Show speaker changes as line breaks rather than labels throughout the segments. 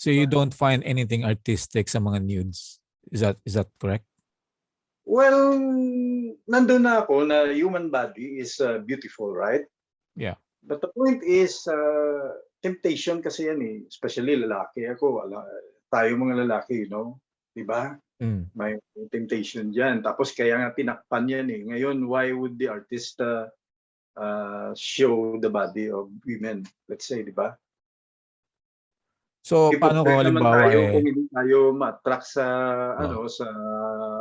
So you don't find anything artistic sa mga nudes? Is that correct?
Well, nandun na ako na human body is beautiful, right?
Yeah.
But the point is, temptation kasi yan eh. Especially lalaki ako. Tayo mga lalaki, you know? Diba? May temptation dyan. Tapos kaya nga tinakpan yan eh. Ngayon, why would the artist show the body of women? Let's say, diba?
So, paano kung halimbawa
kung hindi tayo ma-attract sa, sa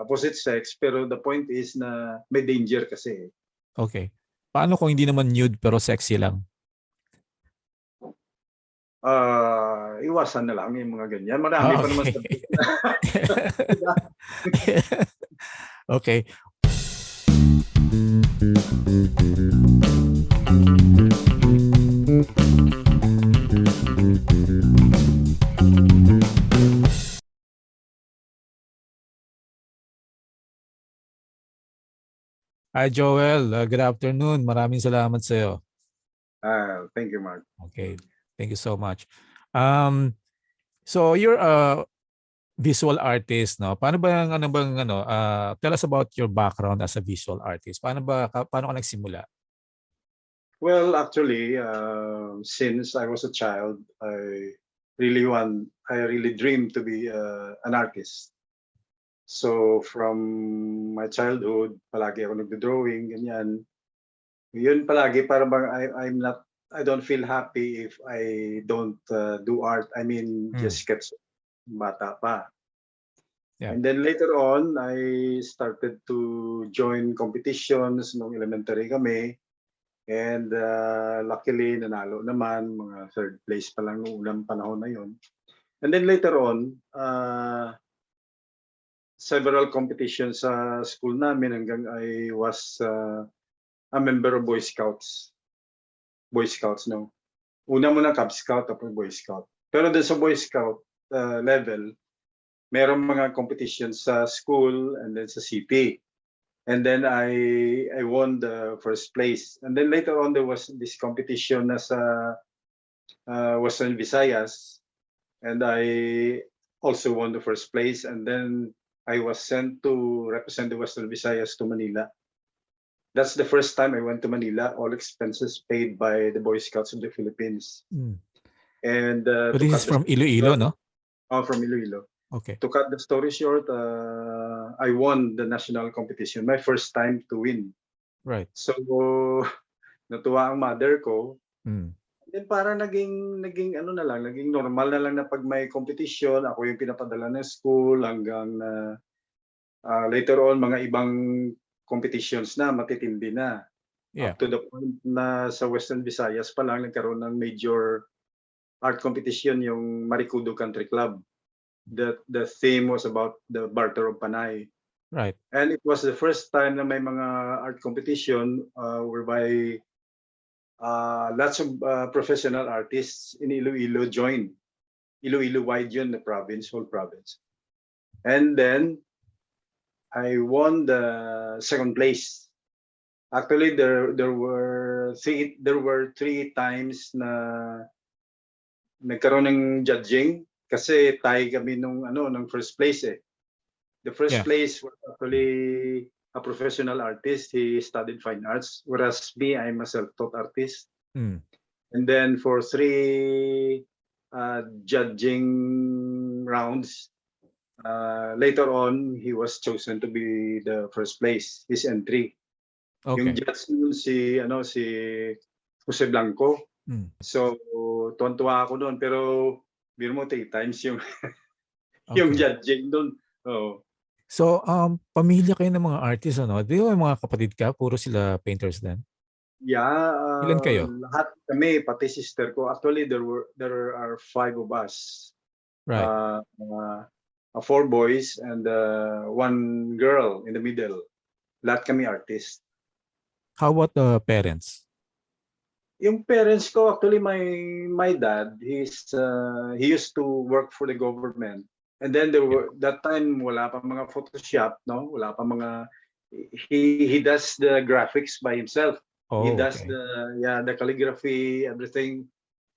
opposite sex, pero the point is na may danger kasi.
Okay. Paano kung hindi naman nude pero sexy lang?
Iwasan na lang yung mga ganyan. Marami pa naman sa
Okay. Hi Joel, good afternoon. Maraming salamat sa iyo.
Thank you, Mark.
Okay, thank you so much. So you're a visual artist, no? Paano ba tell us about your background as a visual artist. Paano ka nagsimula?
Well, actually, since I was a child, I really dreamed to be an artist. So from my childhood, palagi ako nagdo-drawing, ganyan. Yun palagi para bang I don't feel happy if I don't do art. I mean, just sketch bata pa. Yeah. And then later on, I started to join competitions nung elementary kami. And luckily, nanalo naman, mga third place pa lang nung unang panahon na yun. And then later on, several competitions sa school namin hanggang I was a member of Boy Scouts. Boy Scouts, no? Una muna Cub Scout, tapos Boy Scout. Pero doon sa Boy Scout level, merong mga competitions sa school and then sa city. And then I won the first place. And then later on, there was this competition na sa Western Visayas. And I also won the first place. And then I was sent to represent the Western Visayas to Manila. That's the first time I went to Manila, all expenses paid by the Boy Scouts of the Philippines. And
so this is from Iloilo, no?
Oh, from Iloilo.
Okay.
To cut the story short, I won the national competition, my first time to win.
Right.
So, natuwa ang mother ko. Then parang naging normal na lang na pag may competition, ako yung pinapadala ng school hanggang later on mga ibang competitions na matitindi na.
Yeah.
Up to the point na sa Western Visayas pa lang nagkaroon ng major art competition yung Marikudo Country Club. The theme was about the barter of Panay.
Right.
And it was the first time na may mga art competition whereby lots of professional artists in Iloilo joined. Iloilo-wide yun, the province, whole province. And then, I won the second place. Actually, there were three times na nagkaroon ng judging kasi tie kami nung first place eh. The first place was actually a professional artist. He studied fine arts, whereas me, I'm a self-taught artist. And then for three judging rounds, later on, he was chosen to be the first place, his entry. Okay. Yung judge nun si Jose Blanco. So, tuwan-tuwa ako doon. Pero, biro mo 3 times yung, yung judging doon. Oh.
So, pamilya kayo ng mga artists, ano? Di ba mga kapatid ka? Puro sila painters din?
Yeah.
Ilan kayo?
Lahat kami, pati sister ko. Actually, there are 5 of us.
Right.
4 boys and 1 girl in the middle. Lahat kami artist.
How about the parents?
Yung parents ko, actually, my dad, he used to work for the government. And then that time wala pa mga Photoshop, no? Wala pa mga he does the graphics by himself. He does the calligraphy, everything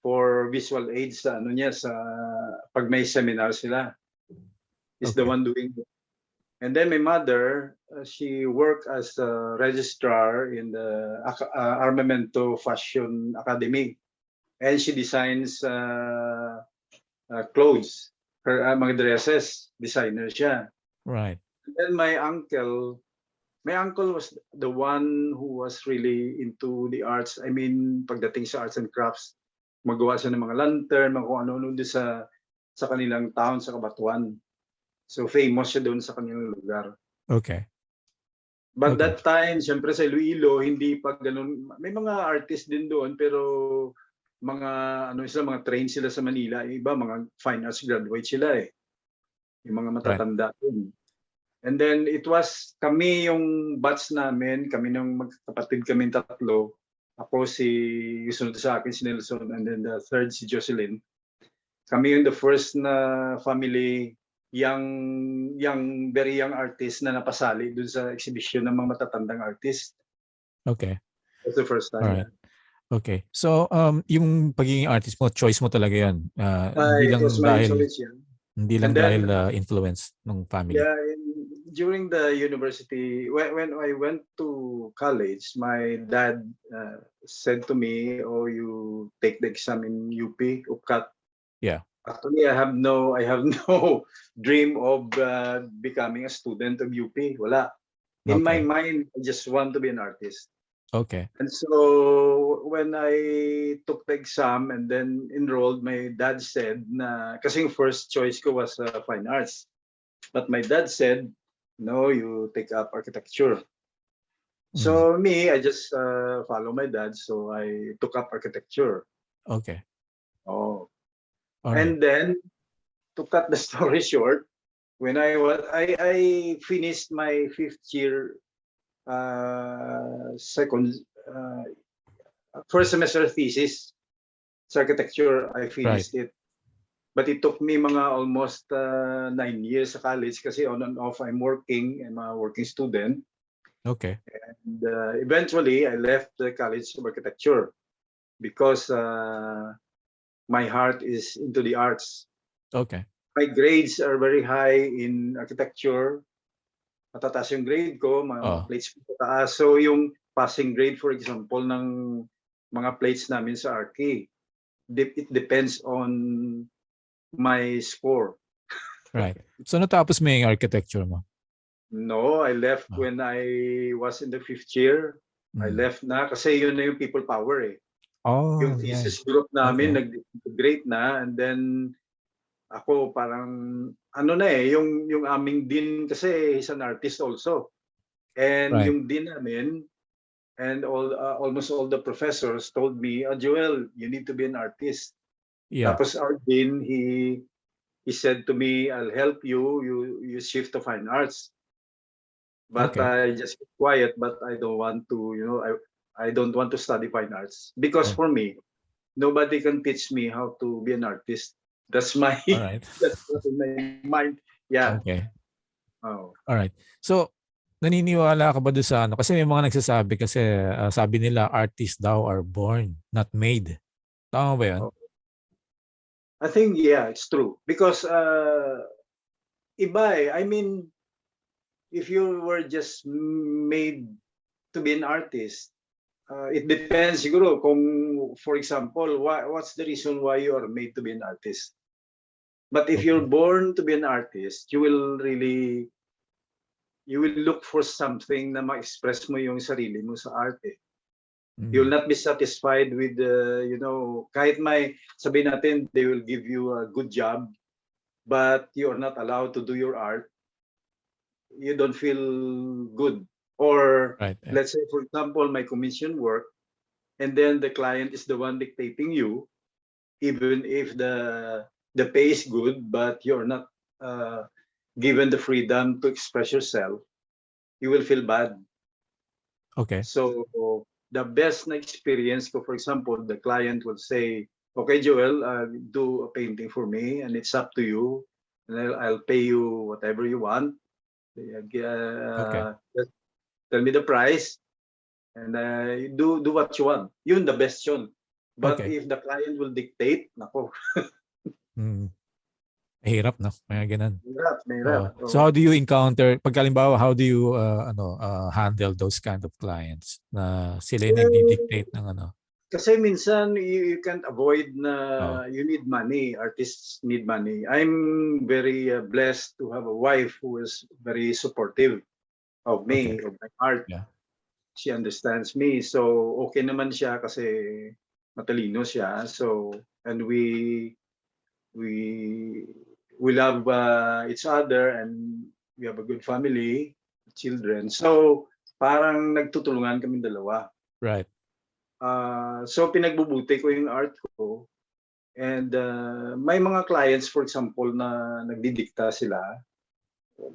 for visual aids sa ano niya sa pag may seminar sila. Is the
Okay.
one doing it. And then my mother, she worked as a registrar in the Armamento Fashion Academy, and she designs clothes, her mga dresses, designer siya.
Right.
And then my uncle was the one who was really into the arts. I mean, pagdating sa arts and crafts, magawa siya ng mga lantern, mga kung ano-ano doon sa kanilang town, sa Kabatuan. So famous siya doon sa kanilang lugar.
Okay.
But
Okay.
that time, siyempre sa Iloilo, hindi pa ganun. May mga artist din doon, pero mga mga trained sila sa Manila. Iba, mga fine arts graduate sila eh. Yung mga matatanda doon. And then it was kami yung batch namin, kami ng magkapatid kaming tatlo. Ako si sunod sa akin si Nelson, and then the third si Jocelyn. Kami yung the first na family very young artist na napasali dun sa exhibition ng mga matatandang artist.
Okay.
That's the first time.
Alright. Okay. So yung pagiging artist mo, choice mo talaga 'yan. Hindi lang
It was my
dahil
choice, yeah.
hindi lang
And then,
dahil influence ng family.
Yeah, during the university, when I went to college, my dad said to me, "Oh, you take the exam in UP, UPCAT."
Yeah.
Actually, I have no dream of becoming a student of UP. Wala. In my
Okay.
mind, I just want to be an artist.
Okay.
And so when I took the exam and then enrolled, my dad said na, kasi yung first choice ko was fine arts. But my dad said, no, you take up architecture. So me, I just follow my dad. So I took up architecture.
Okay.
Oh.
Alright.
And then, to cut the story short, when I finished my 5th year first semester thesis sa architecture, I finished it. But it took me mga almost 9 years sa college kasi on and off I'm working. I'm a working student.
Okay.
And eventually, I left the College of Architecture because my heart is into the arts.
Okay.
My grades are very high in architecture. Matataas yung grade ko, mga plates ko mataas. So yung passing grade, for example, ng mga plates namin sa Archi, it depends on my score.
Right. So natapos mo yung architecture mo?
No, I left when I was in the 5th year. I left na kasi yun na yung people power eh. Yung thesis group namin nag-integrate na, and then ako parang yung aming dean kasi he's an artist also. And yung dean namin and almost all the professors told me, Joel, you need to be an artist.
Yeah.
Tapos our dean, he said to me, I'll help you, you shift to fine arts. But I just keep quiet, but I don't want to, I don't want to study fine arts because for me, nobody can teach me how to be an artist. That's my that's what's in my mind. Yeah.
Okay.
Oh.
All right. So naniniwala ka ba doon sa kasi may mga nagsasabi kasi sabi nila artists daw are born, not made. Tama ba 'yan?
I think it's true because iba eh. I mean, if you were just made to be an artist, it depends siguro kung, for example, what's the reason why you are made to be an artist. But if you're born to be an artist, you will look for something na ma-express mo yung sarili mo sa arte. You'll not be satisfied with kahit may sabihin natin they will give you a good job, but you're not allowed to do your art, you don't feel good. Or let's say, for example, my commission work, and then the client is the one dictating you, even if the pay is good, but you're not given the freedom to express yourself, you will feel bad.
Okay.
So the best na experience ko, for example, the client will say, okay, Joel, do a painting for me, and it's up to you, and I'll pay you whatever you want. Tell me the price, and do what you want. Yun, the best yun. But
Okay.
if the client will dictate, nako,
Mahirap, no? May ganun.
mahirap.
So how do you encounter, pagkalimbawa, how do you handle those kind of clients na sila yung nagdi-dictate ng ano?
Kasi minsan you can't avoid
Oh,
na you need money. Artists need money. I'm very blessed to have a wife who is very supportive of
okay.
me, of my art.
Yeah.
She understands me. So okay naman siya kasi matalino siya. So and we love each other and we have a good family, children. So parang nagtutulungan kami dalawa.
Right.
So pinagbubuti ko yung art ko and may mga clients for example na nagdidikta sila.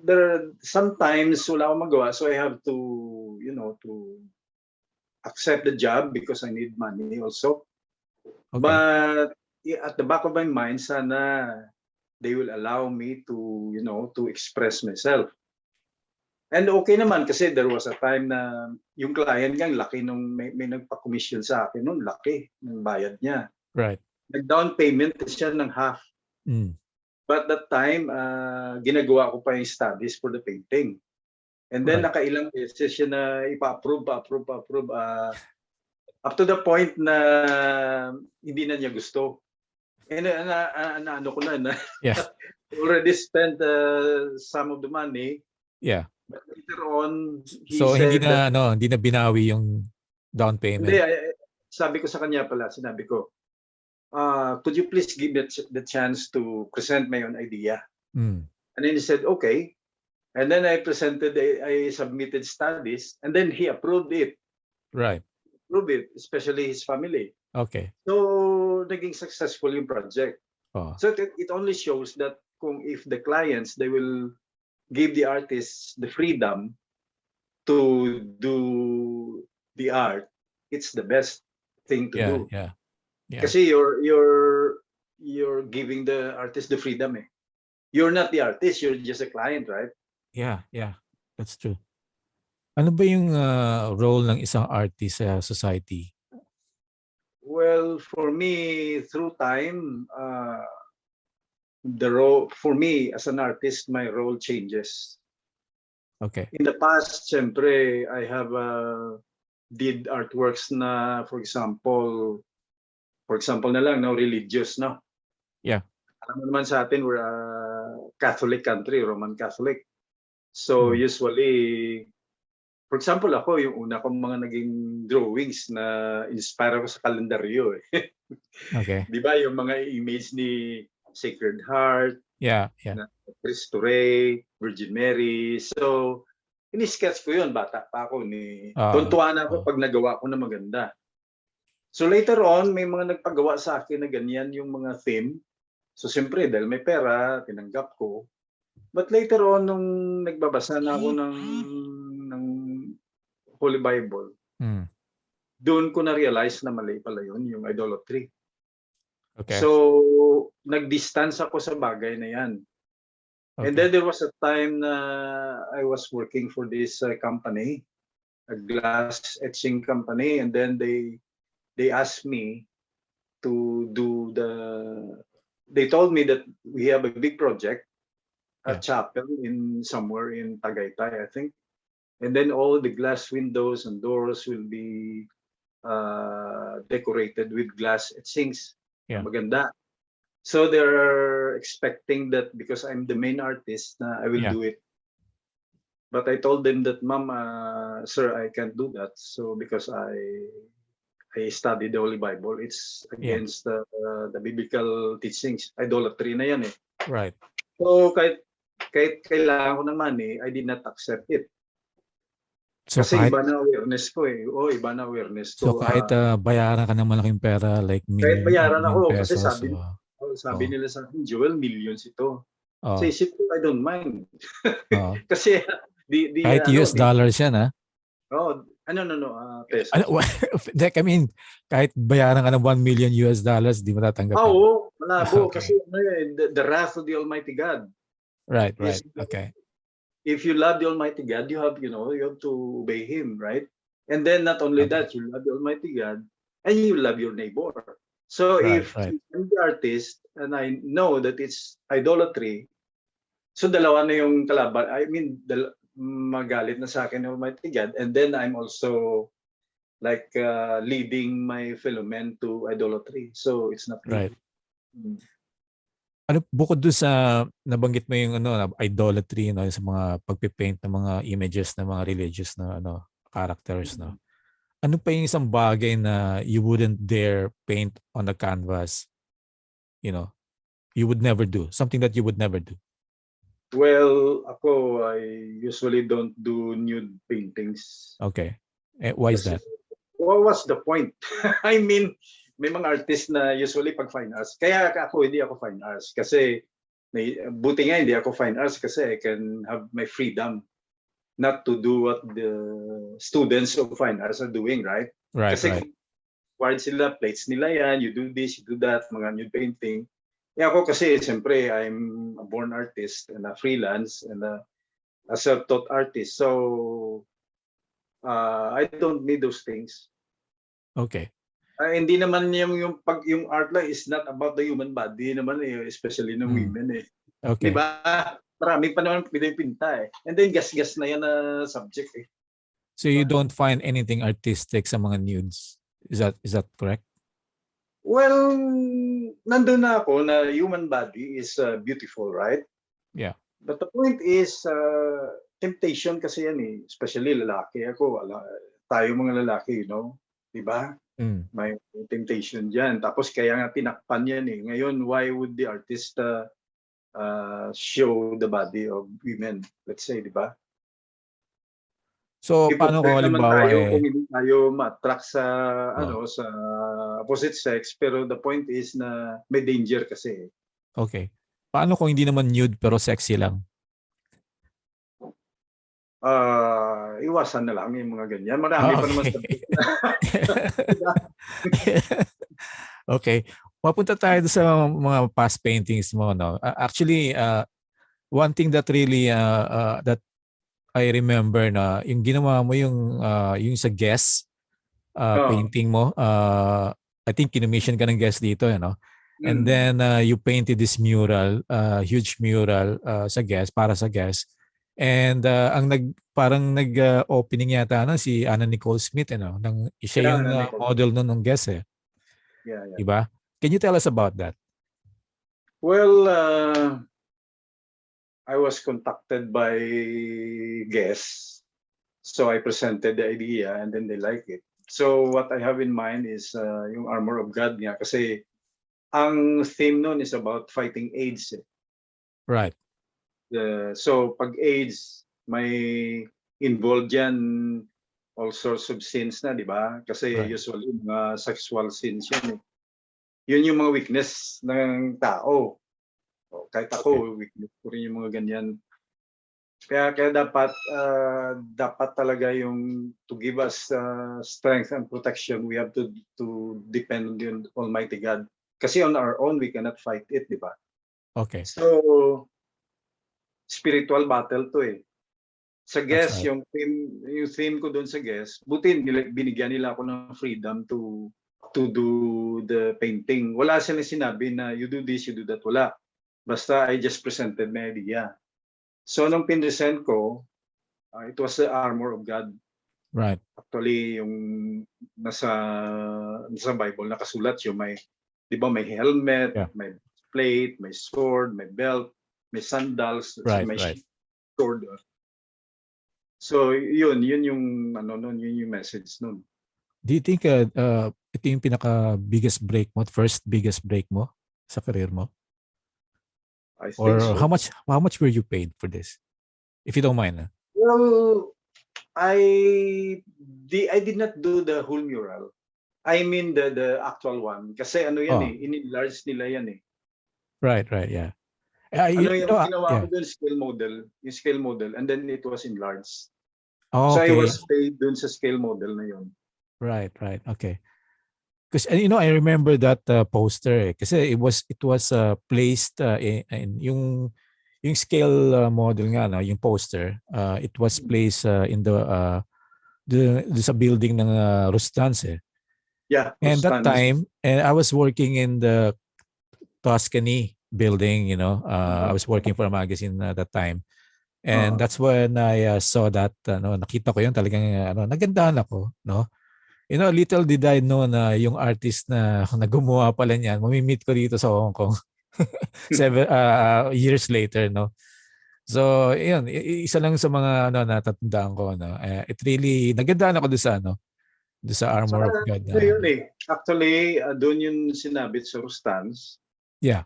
There sometimes wala akong magawa so I have to to accept the job because I need money also.
Okay.
But at the back of my mind sana they will allow me to to express myself. And okay naman kasi there was a time na yung client nga laki nung may nagpa-commission sa akin nung laki ng bayad niya.
Right.
Nag-down payment siya ng half. But that time ginagawa ko pa yung studies for the painting. And then
Right.
nakailang beses siya na ipa-approve up to the point na hindi na niya gusto. And ano ko na
Yeah.
already spent some of the money.
Yeah.
But later on, he
So
said
hindi na binawi yung down payment.
Hindi, sabi ko sa kanya pala, sinabi ko, could you please give the chance to present my own idea? And then he said, okay. And then I submitted studies, and then he approved it.
Right.
Approved it, especially his family.
Okay.
So, naging successful yung project.
Oh.
So it only shows that if the clients, they will give the artists the freedom to do the art, it's the best thing to do.
Yeah.
Kasi you're giving the artist the freedom eh. You're not the artist, you're just a client, right?
Yeah. That's true. Ano ba yung role ng isang artist sa society?
Well, for me, through time, the role for me as an artist, my role changes.
Okay.
In the past, syempre, I have did artworks na, for example na lang, no, religious, no?
Yeah.
Alam mo naman sa atin, we're a Catholic country, Roman Catholic. So usually, for example, ako, yung una kong mga naging drawings na inspire ako sa kalendaryo. Eh.
Okay.
Di ba, yung mga image ni Sacred Heart,
Yeah.
Cristo Rey, Virgin Mary. So, ini-sketch ko yun, bata pa ako. Tuntuan ako pag nagawa ko na maganda. So later on, may mga nagpagawa sa akin na ganyan yung mga theme. So siyempre, dahil may pera, tinanggap ko. But later on, nung nagbabasa na ako ng Holy Bible, doon ko na-realize na mali pala yun, yung idolatry. Okay. So, nag-distance ako sa bagay na yan. Okay. And then there was a time na I was working for this company, a glass etching company, and then they asked me to do they told me that we have a big project, a chapel somewhere in Tagaytay, I think. And then all the glass windows and doors will be decorated with glass etchings. Yeah. Maganda. So they're expecting that because I'm the main artist, I will do it. But I told them that, Ma'am, sir, I can't do that. So because I studied the Holy Bible, it's against the biblical teachings. Idolatry na yan eh.
Right.
So kahit kailangan ko ng money, I did not accept it. So kasi iba na awareness ko eh. Iba na awareness ko.
So kahit bayaran ka ng malaking pera, like
kahit bayaran ako,
pesos,
kasi sabi nila sa akin, Joel, millions ito. So isip ko, I don't mind. Kasi
kahit US dollars yan, ha?
Pesos.
I mean, kahit bayaran ka ng $1 million di mo tatanggapin.
Oo, malabo. Okay. Kasi the wrath of the Almighty God.
Right. Okay.
If you love the Almighty God, you have to obey Him, right? And then not only that, you love the Almighty God, and you love your neighbor. So
Right,
if
right.
I'm the artist and I know that it's idolatry, so dalawa na yung kalaban. I mean, magalit na sa akin yung Almighty God, and then I'm also like leading my fellow men to idolatry. So it's not
Right.
good. Mm.
Ano bukod doon sa nabanggit mo yung idolatry sa mga pagpipaint ng mga images ng mga religious na characters Ano pa yung isang bagay na you wouldn't dare paint on the canvas, you would never do, something that you would never do?
Well, ako, I usually don't do nude paintings.
Okay. Why is
Kasi,
that?
what was the point? I mean, may mga artist na usually pag fine arts. Kaya ako, hindi ako fine arts. Kasi, buti nga hindi ako fine arts kasi I can have my freedom not to do what the students of fine arts are doing, right?
Right,
Kasi
right.
required sila, plates nila yan, you do this, you do that, mga nude painting. Ako kasi, siyempre, I'm a born artist and a freelance and a self-taught artist. So, I don't need those things.
Okay.
Hindi naman yung art lang is not about the human body naman especially ng women
Okay.
Di ba? Marami pa naman pinipinta And then gas-gas na yan na subject
So you don't find anything artistic sa mga nudes? Is that correct?
Well, nandun na ako na human body is beautiful, right?
Yeah.
But the point is, temptation kasi yan especially lalaki ako. Tayo mga lalaki, di ba? May temptation dyan. Tapos kaya nga tinakpan yan Ngayon, why would the artist show the body of women? Let's say, di ba?
So, paano ko halimbawa
kung hindi tayo ma-attract sa sa opposite sex, pero the point is na may danger kasi.
Okay. Paano kung hindi naman nude pero sexy lang?
Iwasan na lang yung mga ganyan. Marami pa naman
Okay. Mapunta tayo sa mga past paintings mo. Actually, one thing that really that I remember na yung ginawa mo yung sa guest painting mo. I think kinommission ka ng guest dito, And then you painted this mural, huge mural para sa guest. And parang nag-opening yata si Anna Nicole Smith, siya yung model ng guest
Yeah.
Diba? Can you tell us about that?
Well, I was contacted by guests. So I presented the idea and then they like it. So what I have in mind is yung Armor of God niya kasi ang theme nun is about fighting AIDS.
Right.
So pag AIDS, may involved yan all sorts of sins na, di ba? Kasi usually mga sexual sins yan Yun yung mga weakness ng tao. Kahit ako, weakness ko rin yung mga ganyan. Kaya dapat talaga yung to give us strength and protection, we have to depend on the Almighty God. Kasi on our own, we cannot fight it, di ba?
Okay.
So, spiritual battle to Sa guest,
right.
yung theme ko doon sa guest, buti binigyan nila ako ng freedom to do the painting. Wala silang sinabi na you do this, you do that. Wala. Basta I just presented my idea. So nung pinresent ko, it was the Armor of God.
Right.
Actually, yung nasa Bible nakasulat yung may, di ba, may helmet, may plate, may sword, may belt, may sandals, may sword. So yun yung yun yung message nun.
Do you think ito yung biggest break mo, first biggest break mo sa career mo?
I think
Or
so.
how much were you paid for this? If you don't mind.
Well, I did not do the whole mural. I mean the actual one kasi in-enlarge nila yan
Right, yeah.
Yung ginawa ko dun yung scale model and then it was enlarged. So I was paid dun sa scale model na yun.
Right, okay. Because I remember that poster kasi it was placed in yung scale model nga yung poster it was placed in the sa building ng Rustans
Yeah,
And that
Rustans.
time, and I was working in the Tuscany building, you know. I was working for a magazine at that time. And that's when I saw that, nakita ko yun talagang, nagandahan ako, no? You know, little did I know na yung artist na gumawa pala niyan, mamimit ko dito sa Hong Kong 7 years later, no? So, yun, isa lang sa mga natatandaan ko, no. It really nagandahan ako doon sa Armor
Saka
of God
ano yun eh. Actually, doon yung sinabit sa Rustans.
yeah.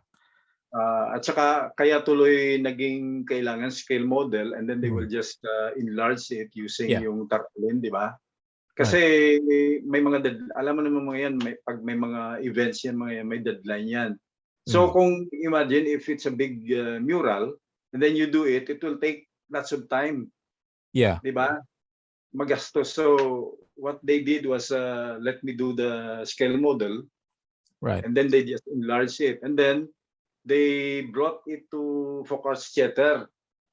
At saka kaya tuloy naging kailangan scale model and then they will
Mm.
just enlarge it using
Yeah.
yung tarpaulin, di ba? Kasi may mga alam mo naman mga yan, pag may mga events yan, mga yan, may deadline yan. So kung imagine if it's a big mural and then you do it, it will take lots of time,
Yeah.
di ba? Magastos. So what they did was let me do the scale model
Right.
and then they just enlarge it and then they brought it to Focus Theater.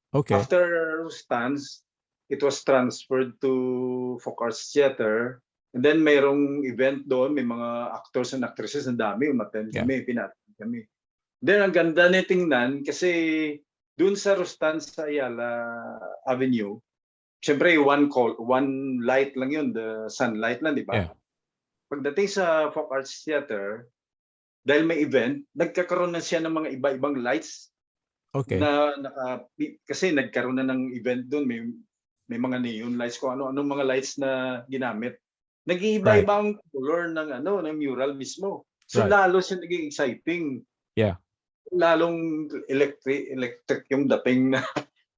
Okay.
After Rustans, it was transferred to Focus Theater. And then mayroong event doon, may mga actors and actresses, ang dami, umattend kami, pinattend kami. Then ang ganda na tingnan kasi doon sa Rustans sa Ayala Avenue, syempre one light lang yun, the sunlight lang, di ba?
Yeah.
Pagdating sa Focus Theater, dahil may event, nagkakaroon na siya ng mga iba-ibang lights.
Okay.
Kasi nagkaroon na ng event doon, may mga neon lights ko, anong mga lights na ginamit. Nag-iiba-iba ang color ng mural mismo. So lalo siya naging exciting.
Yeah.
Lalong electric yung dating na.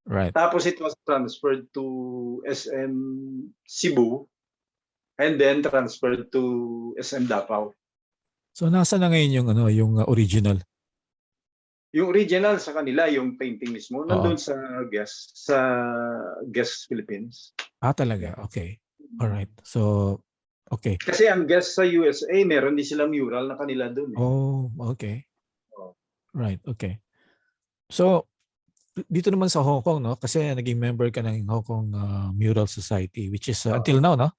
Right.
Tapos it was transferred to SM Cebu and then transferred to SM Davao.
So nasa na ngayon yung original?
Yung original sa kanila, yung painting mismo, nandun sa Guest Philippines.
Talaga? Yeah. Okay. All right. So, okay.
Kasi ang Guest sa USA, meron din sila mural na kanila dun.
Oh, okay. Right, okay. So, dito naman sa Hong Kong, no? Kasi naging member ka ng Hong Kong Mural Society, which is until now, no?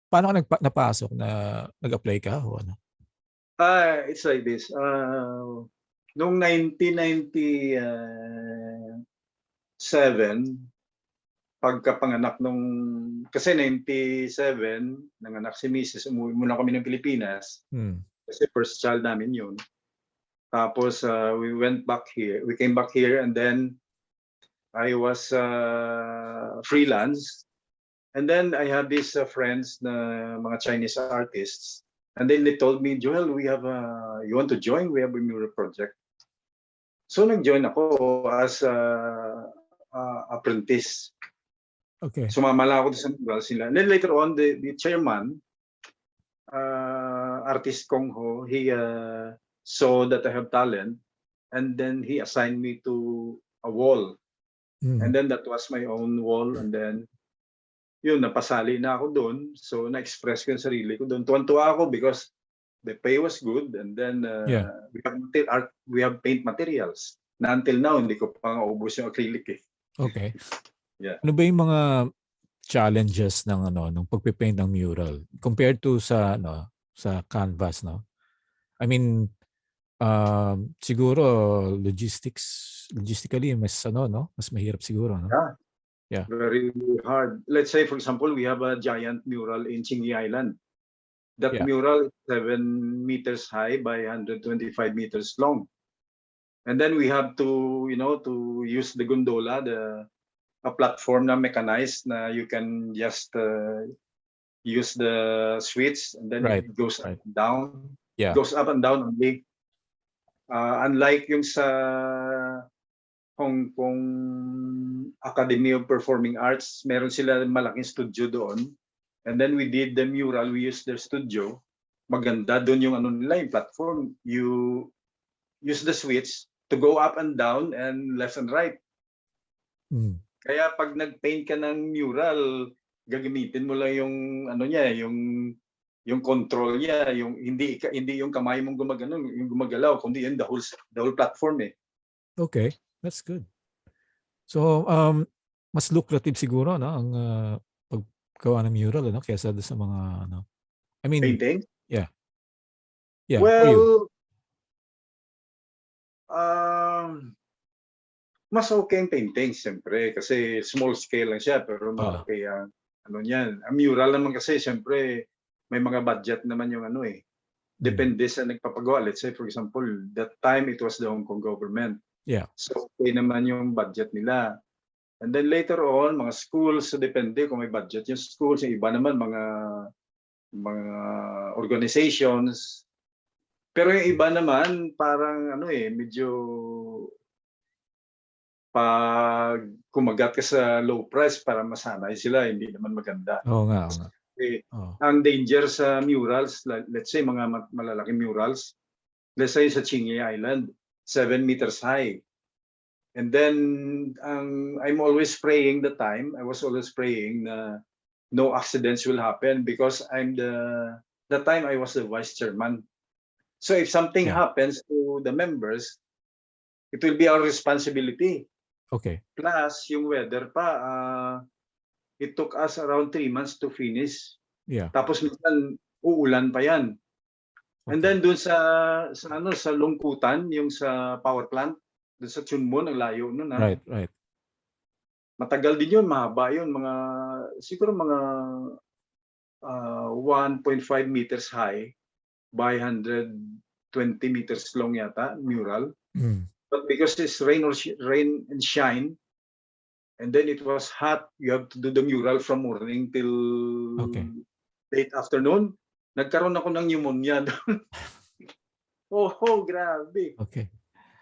Paano ka napasok na nag-apply ka o ano?
It's like this. Noong 1997, pagkapanganak kasi 97, nanganak si Mrs. Umuwi muna kami ng Pilipinas. Kasi first child namin yun. Tapos we came back here and then I was freelance. And then I have these friends na mga Chinese artists. And then they told me, Joel, you want to join? We have a mural project. So nag-join ako as apprentice.
Okay.
Sumama lang ako sa mural sila. And then later on, the chairman, artist Kong Ho, he saw that I have talent. And then he assigned me to a wall. And then that was my own wall. And then yun, napasali na ako doon. So, na-express ko yung sarili ko doon. Tuwan-tuwa ako because the pay was good and then we have paint materials. Na until now, hindi ko pa ubos yung acrylic eh.
Okay.
Yeah.
Ano ba yung mga challenges ng pagpipaint ng mural compared to sa canvas, no? I mean, siguro logistically mas mas mahirap siguro, no?
Yeah. Very hard. Let's say, for example, we have a giant mural in Tsing Yi Island. That mural is 7 meters high by 125 meters long. And then we have to use the gondola, a platform na mechanized na you can just use the switch and then it goes up and down.
Yeah.
It goes up and down only. Unlike yung sa Hong Kong Academy of Performing Arts, meron sila malaking studio doon. And then we did the mural, we used their studio. Maganda doon yung nila, yung platform. You use the switch to go up and down and left and right. Kaya pag nag-paint ka ng mural, gagamitin mo lang yung yung control niya, yung hindi yung kamay mong gumagalaw, kundi yung the whole platform eh.
Okay. That's good. So, mas lucrative siguro ang gawa ng mural, ano, kaysa doon sa mga, ano. I mean,
Painting?
yeah. Yeah, for you.
Well, um, mas okay ang painting, siyempre, kasi small scale lang siya, pero malaki ang ano niyan. Ang mural naman kasi, siyempre, may mga budget naman yung ano eh. Depende sa nagpapagawa. Let's say, for example, that time it was the Hong Kong government.
Yeah.
So, okay naman yung budget nila. And then later on, mga schools, so depende kung may budget yung schools. Yung iba naman, mga organizations. Pero yung iba naman, parang ano eh, medyo pag kumagat ka sa low price para masanay sila, hindi naman maganda.
Oo nga, oo nga.
Eh,
Oo.
ang danger sa murals, let's say mga malalaking murals, let's say sa Tsing Yi Island, 7 meters high. And then, I'm always praying the time, I was always praying na no accidents will happen because the time I was the vice chairman. So if something
Yeah.
happens to the members, it will be our responsibility.
Okay.
Plus, yung weather pa, it took us around 3 months to finish.
Yeah.
Tapos minsan uulan pa yan. And then dun sa lungkutan, yung sa power plant, dun sa Chunmon, ang layo nun.
Right, right.
Matagal din yun, mahaba yun, siguro mga 1.5 meters high by 120 meters long yata, mural. But because it's rain and shine, and then it was hot, you have to do the mural from morning till late afternoon. Nagkaroon ako ng pneumonia doon. Grabe.
Okay.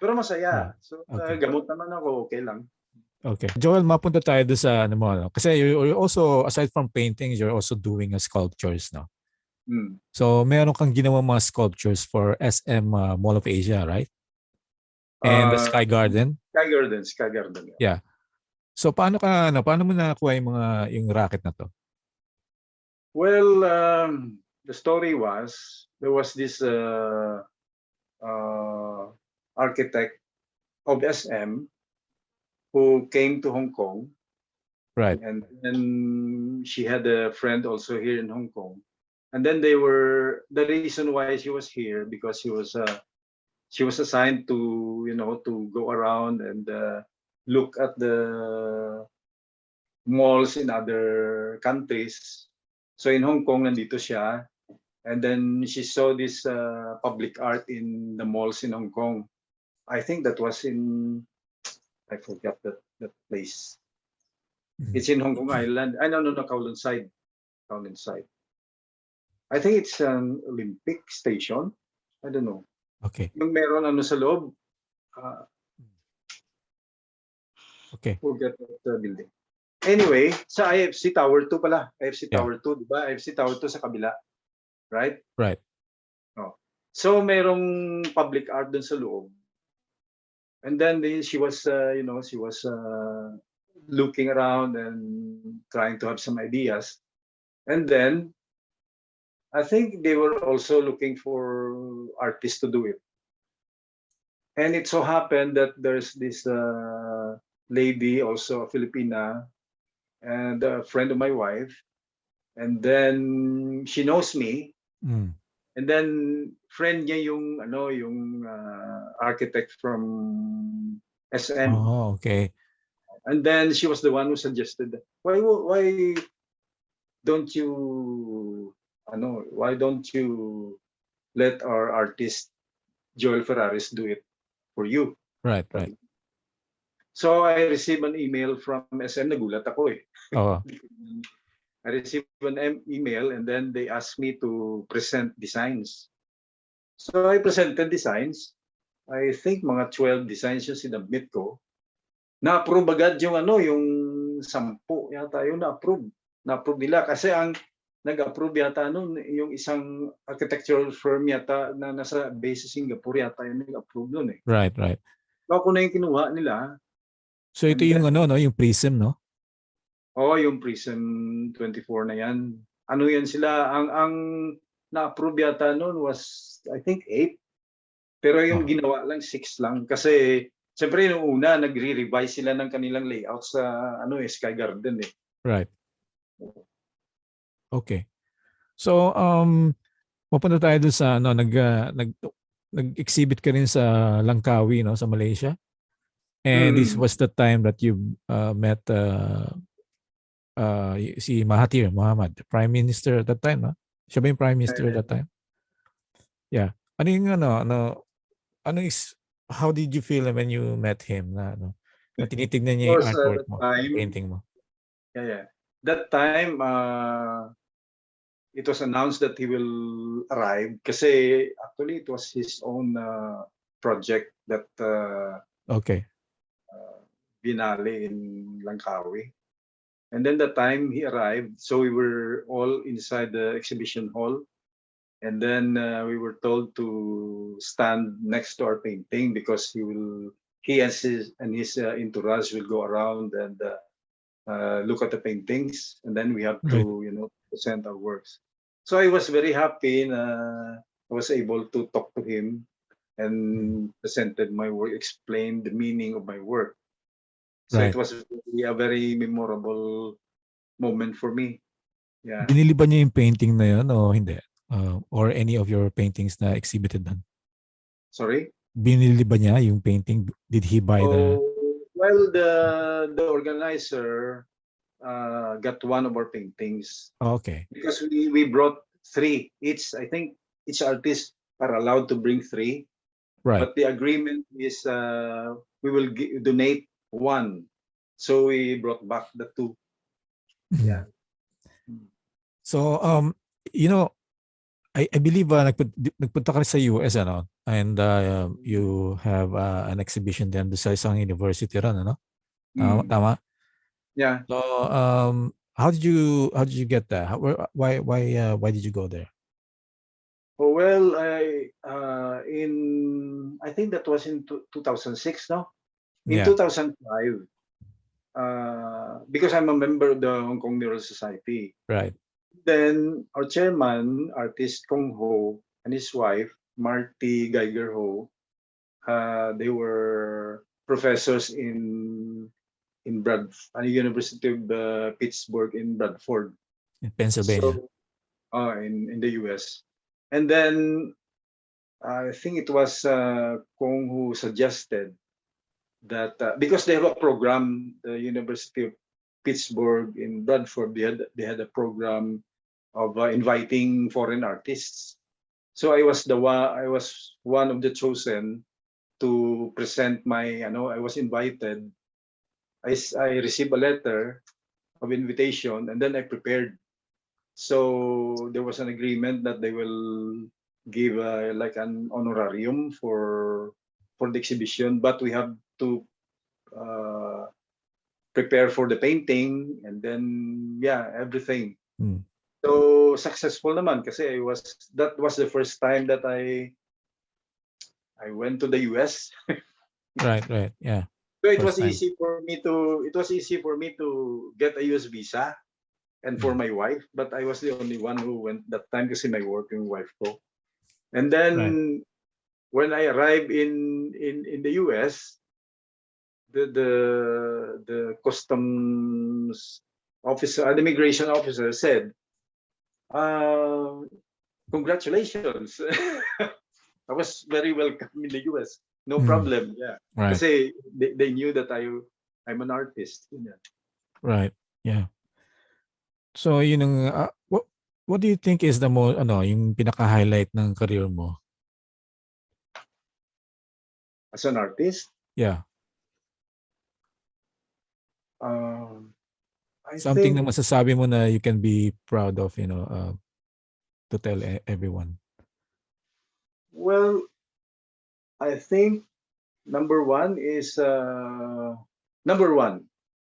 Pero masaya. So,
Okay.
gamot naman ako, okay lang.
Okay. Joel, mapunta tayo doon sa ano mo, no? Kasi you're also, aside from paintings, you're also doing sculptures, no? So, meron kang ginawa mga sculptures for SM Mall of Asia, right? And the Sky Garden?
Sky Garden.
Yeah. So, paano mo nakakuha yung racket na to?
Well, the story was, there was this architect of SM who came to Hong Kong.
Right.
And then she had a friend also here in Hong Kong. And then the reason why she was here, because she was assigned to, to go around and look at the malls in other countries. So in Hong Kong, nandito siya. And then she saw this public art in the malls in Hong Kong. I think that was I forgot that place. It's in Hong Kong Island. No, Kowloon-side. I think it's an Olympic station. I don't know.
Okay.
Yung meron sa loob.
Okay.
Forget that building. Anyway, sa IFC Tower 2 pala. IFC Tower 2, di ba? IFC Tower 2 sa kabila. Right?
Right.
So, merong public art dun sa loob. And then she was, looking around and trying to have some ideas. And then, I think they were also looking for artists to do it. And it so happened that there's this lady, also a Filipina, and a friend of my wife. And then she knows me. And then friend niya yung architect from SM.
Oh, okay.
And then she was the one who suggested, why don't you let our artist Joel Ferraris do it for you?
Right.
So I received an email from SM. Nagulat ako eh. I received an email and then they asked me to present designs. So I presented designs. I think mga 12 designs yung sinabmit ko. Na-approve agad yung 10 yata yung na-approve. Na-approve nila kasi ang nag-approve yata yung isang architectural firm yata na nasa base sa Singapore yata yung nag-approve nun eh.
Right.
So ako na yung kinuha nila.
So ito yung yung Prism, no?
Yung Prism 24 na yan. Yan sila, ang na-approve yata noon was, I think, 8. Pero yung ginawa lang, 6 lang. Kasi, siyempre, yung una, nagre-revise sila ng kanilang layout sa, Sky Garden eh.
Right. Okay. So mapunta tayo doon sa ano nag-exhibit ka rin sa Langkawi, no, sa Malaysia. And this was the time that you met si Mahathir Mohamad, the Prime Minister at that time, no? Siya ba yung Prime Minister at that time? Yeah. Ano yung ano is how did you feel when you met him na tinitignan
Of
niya yung
course,
artwork
that
mo,
time,
painting mo?
That time, it was announced that he will arrive kasi actually it was his own project that
Okay.
Biennale in Langkawi. And then the time he arrived, so we were all inside the exhibition hall. And then we were told to stand next to our painting because he and his entourage will go around and look at the paintings, and then we have to, present our works. So I was very happy. I was able to talk to him and presented my work, explained the meaning of my work. So
Right.
it was really a very memorable moment for me. Yeah.
Binili ba niya yung painting na yun o hindi? Or any of your paintings na exhibited doon?
Sorry?
Binili ba niya yung painting? Did he buy the...
Well, the organizer got one of our paintings.
Okay.
Because we brought 3 each. I think each artist are allowed to bring 3.
Right.
But the agreement is we will donate 1. So we brought back the 2. Yeah.
So I believe nagpunta ka sa US, ano, and you have an exhibition then sa isang university ron, ano? Tama?
Yeah.
So how did you get there? Why did you go there?
Oh, well, I think that was in 2006, no? In 2005, because I'm a member of the Hong Kong Mural Society.
Right.
Then our chairman, artist Kong Ho, and his wife, mARTy Geiger Ho, they were professors in University of Pittsburgh in Bradford,
in Pennsylvania.
So, in the US. And then I think it was Kong who suggested that because they have a program, the University of Pittsburgh in Bradford, they had a program of inviting foreign artists. So I was one of the chosen to present my, I was invited. I received a letter of invitation and then I prepared. So there was an agreement that they will give like an honorarium for the exhibition, but we have to prepare for the painting and then everything. So successful naman kasi that was the first time that I went to the US.
Right, yeah.
So it was easy for me to get a US visa and for my wife, but I was the only one who went that time kasi my working wife ko. And then when I arrived in the US, the customs officer, the immigration officer said, congratulations. I was very welcome in the US. No problem. Yeah.
Right.
Kasi they knew that I'm an artist. Yeah.
Right. Yeah. So yun ang what do you think is the most yung pinaka-highlight ng career mo?
As an artist?
Yeah.
think
Something na masasabi mo na you can be proud of, to tell everyone.
Well, I think number one is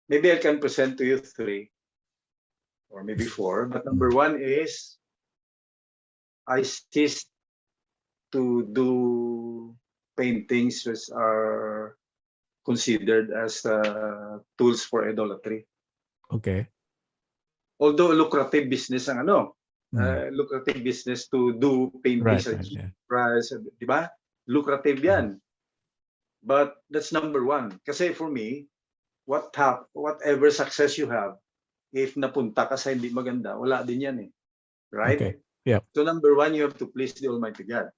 maybe I can present to you 3 or maybe 4, but number 1 is I ceased to do paintings which are considered as tools for idolatry.
Okay.
Although lucrative business ang lucrative business to do paintings at cheap price, di ba? Lucrative yan. But that's number 1. Kasi for me, whatever success you have, if napunta ka sa hindi maganda, wala din yan eh. right?
Okay. Yeah.
So number one, you have to please the Almighty God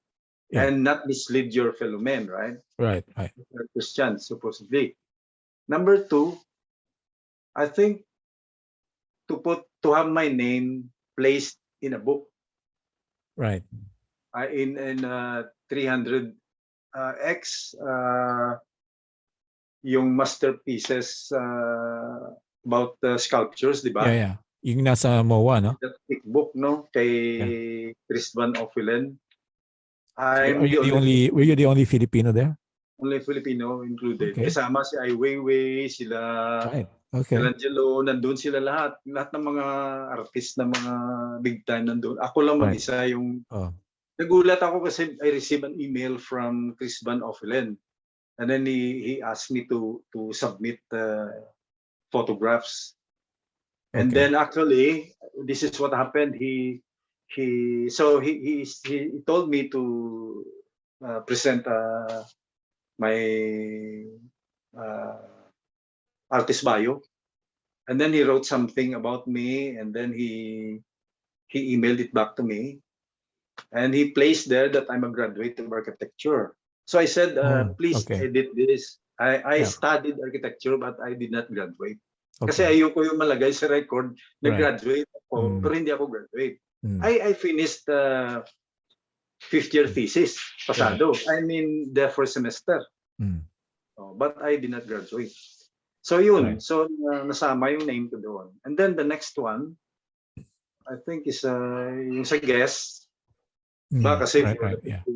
Yeah.
and not mislead your fellow men, right?
Right. Right.
You're Christians, supposedly. Number two, I think to have my name placed in a book,
Right.
in 300 X, yung masterpieces about sculptures, di ba?
Yeah. Yeah. Yung nasa MOA, no?
That thick book, no? Kay
Yeah.
Chris Van Offelen.
So
I'm the
were you the only Filipino there?
only Filipino included.
Okay.
Kasama si Ai Weiwei, sila
Right. Okay.
Angelo, nandun sila lahat. Lahat ng mga artist na mga big time nandun. Ako lang
Right.
mag-isa yung...
Oh.
Nagulat ako kasi I received an email from Chris Van Offelen. And then he asked me to submit photographs. And
Okay.
then actually, this is what happened. He told me to present my artist bio, and then he wrote something about me, and then he emailed it back to me, and he placed there that I'm a graduate of architecture. So I said, please
okay.
edit this. I
Yeah.
studied architecture, but I did not graduate. Kasi
Okay.
ayoko yung malagay sa record na
Right.
graduate ako, pero hindi ako graduate.
Mm.
I finished fifth year thesis pasado. I mean, the first semester.
Mm.
But I did not graduate. So yun,
Right.
so nasama yung name ko doon. And then the next one, I think is yung sa guest. Ba kasi
Right. Yeah.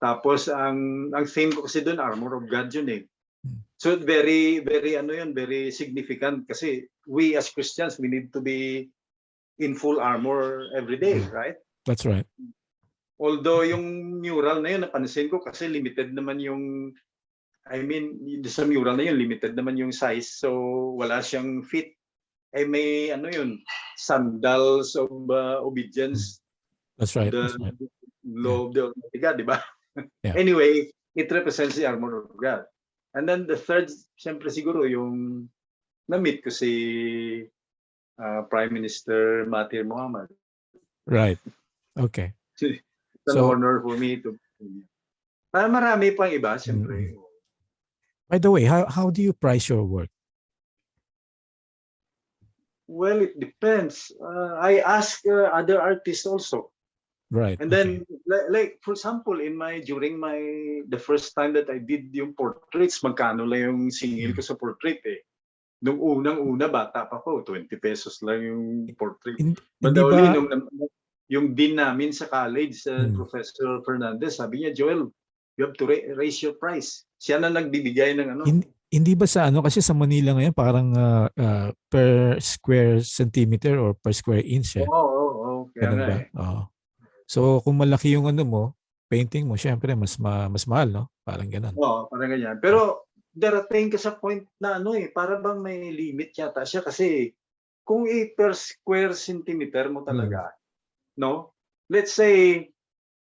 tapos ang theme ko kasi doon, Armor of God yun eh.
Mm.
So very very significant kasi we as Christians, we need to be in full armor every day, right?
That's right.
Although yung mural na yun, napansin ko kasi limited naman yung, I mean, sa mural na yun, limited naman yung size. So wala siyang fit. May yun, sandals of obedience.
That's right.
The
That's right.
law of the Almighty God, di ba?
Yeah.
Anyway, it represents the armor of God. And then the third, siyempre siguro yung na-meet ko si Prime Minister Mahathir Mohamad.
Right. Okay.
It's an honor for me to... marami pang iba, siyempre.
By the way, how do you price your work?
Well, it depends. I ask other artists also.
Right.
And then, like for example, during the first time that I did yung portraits, magkano lang yung singil ko sa portrait eh. Nung unang-una, bata pa ko, 20 pesos lang yung portrait. But only yung dean namin sa college, Professor Fernandez, sabi niya, Joel, you have to raise your price. Siya na nagbibigay ng ano.
Hindi ba sa kasi sa Manila ngayon parang per square centimeter or per square inch eh?
Oo. Kaya nga eh.
So kung malaki yung mo, painting mo, syempre mas mahal, no? Parang gano'n.
Oo, parang ganyan. Pero darating ka sa point na para bang may limit yata siya kasi kung per square centimeter mo talaga, no? Let's say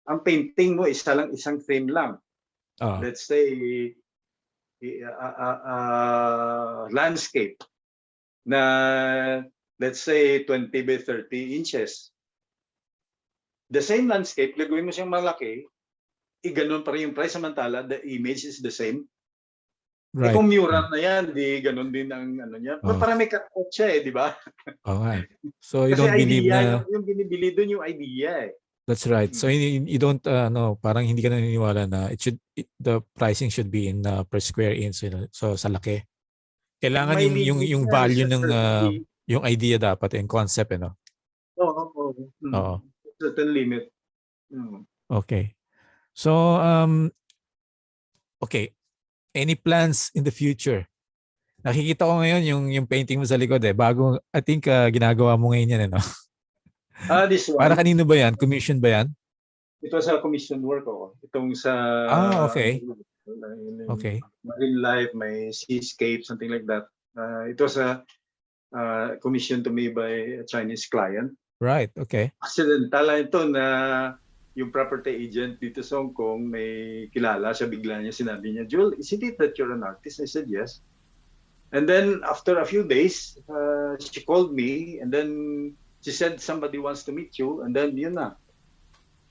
ang painting mo isang frame lang. Let's say landscape na let's say 20 by 30 inches. The same landscape, gagawin mo siyang malaki, ganun pa rin yung price, samantala the image is the same.
Right.
Kung mural na yan, di ganun din ang niya. Parang may cut siya di ba?
Right. So you
kasi
don't believe
idea, yung binibili doon yung idea eh.
That's right. So you don't parang hindi ka naniniwala na the pricing should be in per square inch, so sa laki. Kailangan yung value ng yung idea dapat yung concept no.
Oo. Certain limit.
Okay. So okay. Any plans in the future? Nakikita ko ngayon yung painting mo sa likod bago I think ginagawa mo ngayon yan
This one.
Para kanino ba yan? Commission ba yan?
Ito sa commission work ko. Itong sa
okay. Okay.
Marine life, may seascape, something like that. Ito sa commission to me by a Chinese client.
Right, okay.
Accidental lang ito na yung property agent dito sa Hong Kong may kilala siya, bigla niya sinabi niya, Joel, isn't it that you're an artist? I said, yes. And then after a few days, she called me and then She said somebody wants to meet you, and then yun na.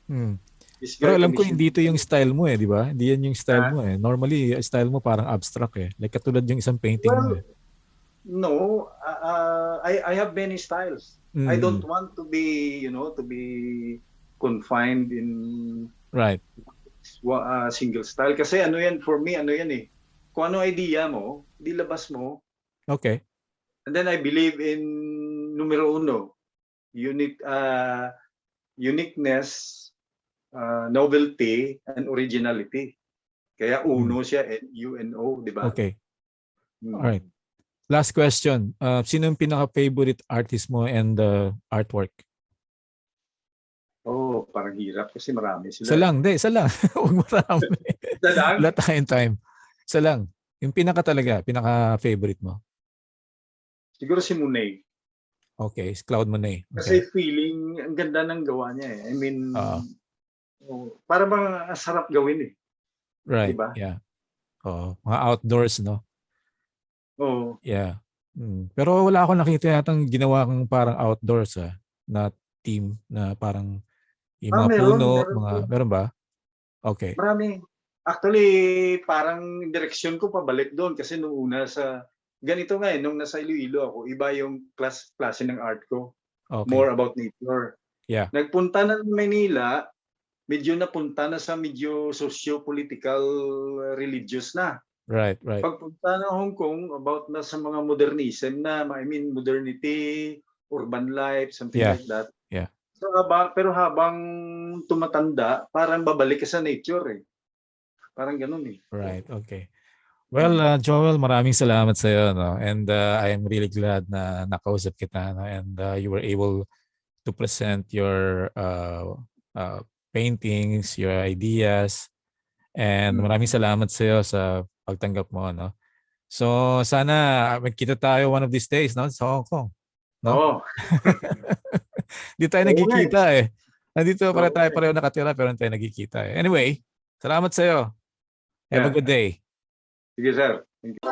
Hmm.
This
Pero
guy
alam ko
commissioned
hindi ito yung
me.
style mo eh, di ba? Hindi yan yung style
Ah,
mo eh. Normally, style mo parang abstract eh. Like katulad yung isang painting mo
well,
eh.
no, I have many styles. I don't
Mm,
want to be, to be confined in
right.
single style. Kasi ano yan, for me, ano yan eh. Kung ano idea mo, di labas mo.
Okay.
And then I believe in numero uno, uniqueness, novelty, and originality. Kaya
Mm,
uno siya, UNO, di ba?
okay. Alright.
Hmm.
Last question. Sino yung pinaka-favorite artist mo and artwork?
Oh, parang hirap kasi marami
Isa
sila.
lang. Hindi, isa lang. Huwag marami.
Dadaan?
Wala tayong time. Isa lang. Yung pinaka talaga, pinaka-favorite mo.
Siguro si Monet.
Okay, si Cloud Monet.
Kasi
Okay.
feeling, ang ganda ng gawa niya eh. I mean,
Oo.
para bang sarap gawin eh. Di
Right.
ba?
Yeah. Oo. Mga outdoors, no?
Oo.
Yeah. Pero wala akong nakita yatang ginawa kang parang outdoors na team na parang yung mga
Meron.
puno,
Meron
mga
din.
meron ba? Okay.
Marami. Actually, parang direksyon ko pabalik doon kasi nung una ganito nga eh, nung nasa Iloilo ako, iba yung klase ng art ko.
Okay.
More about nature.
Yeah.
Nagpunta na ng Manila, medyo napunta na sa medyo socio-political, religious na.
Right, right.
Pagpunta ng Hong Kong, about na sa mga modernism na, I mean, modernity, urban life, something
Yeah.
like that.
Yeah.
So, pero habang tumatanda, parang babalik ka sa nature eh. Parang ganun eh.
Right. Okay. Well, Joel, maraming salamat sa iyo, no? And I am really glad na nakausap kita, no? And you were able to present your paintings, your ideas. And maraming salamat sa iyo sa pagtanggap mo, no? So, sana magkita tayo one of these days, no? Sa Hong Kong, no?
Oo.
Hindi tayo
Oo nga eh.
nagkikita eh. Nandito para
Oo
tayo
nga eh.
pareho nakatira pero hindi tayo nagkikita eh. Anyway, salamat sa iyo. Have a
Yeah.
good day.
Sige sir. Thank you.